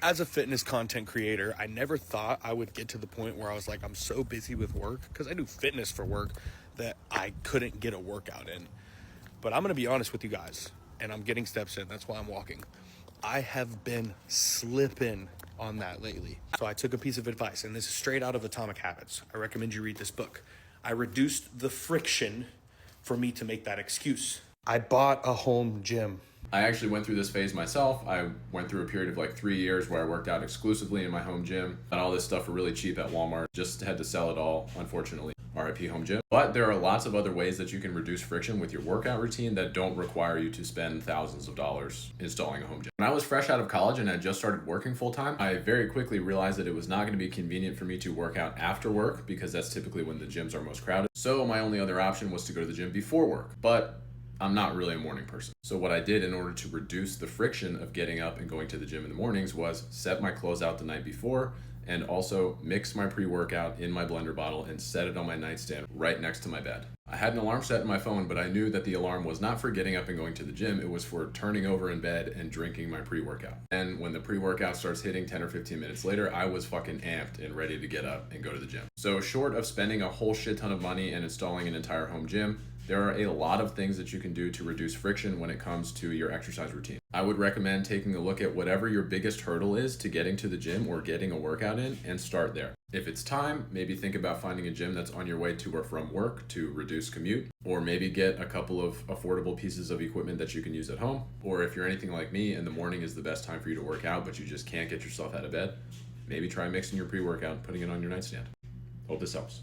As a fitness content creator, I never thought I would get to the point where I was like, I'm so busy with work, because I do fitness for work, that I couldn't get a workout in. But I'm going to be honest with you guys, and I'm getting steps in. That's why I'm walking. I have been slipping on that lately. So I took a piece of advice, and this is straight out of Atomic Habits. I recommend you read this book. I reduced the friction for me to make that excuse. I bought a home gym. I actually went through this phase myself. I went through a period of like 3 years where I worked out exclusively in my home gym. Got all this stuff for really cheap at Walmart. Just had to sell it all, unfortunately. RIP home gym. But there are lots of other ways that you can reduce friction with your workout routine that don't require you to spend thousands of dollars installing a home gym. When I was fresh out of college and I just started working full time, I very quickly realized that it was not going to be convenient for me to work out after work, because that's typically when the gyms are most crowded. So my only other option was to go to the gym before work. But I'm not really a morning person. So what I did in order to reduce the friction of getting up and going to the gym in the mornings was set my clothes out the night before, and also mix my pre-workout in my blender bottle and set it on my nightstand right next to my bed. I had an alarm set in my phone, but I knew that the alarm was not for getting up and going to the gym. It was for turning over in bed and drinking my pre-workout. And when the pre-workout starts hitting 10 or 15 minutes later, I was fucking amped and ready to get up and go to the gym. So short of spending a whole shit ton of money and installing an entire home gym, there are a lot of things that you can do to reduce friction when it comes to your exercise routine. I would recommend taking a look at whatever your biggest hurdle is to getting to the gym or getting a workout in, and start there. If it's time, maybe think about finding a gym that's on your way to or from work to reduce commute, or maybe get a couple of affordable pieces of equipment that you can use at home. Or if you're anything like me and the morning is the best time for you to work out, but you just can't get yourself out of bed, maybe try mixing your pre-workout and putting it on your nightstand. Hope this helps.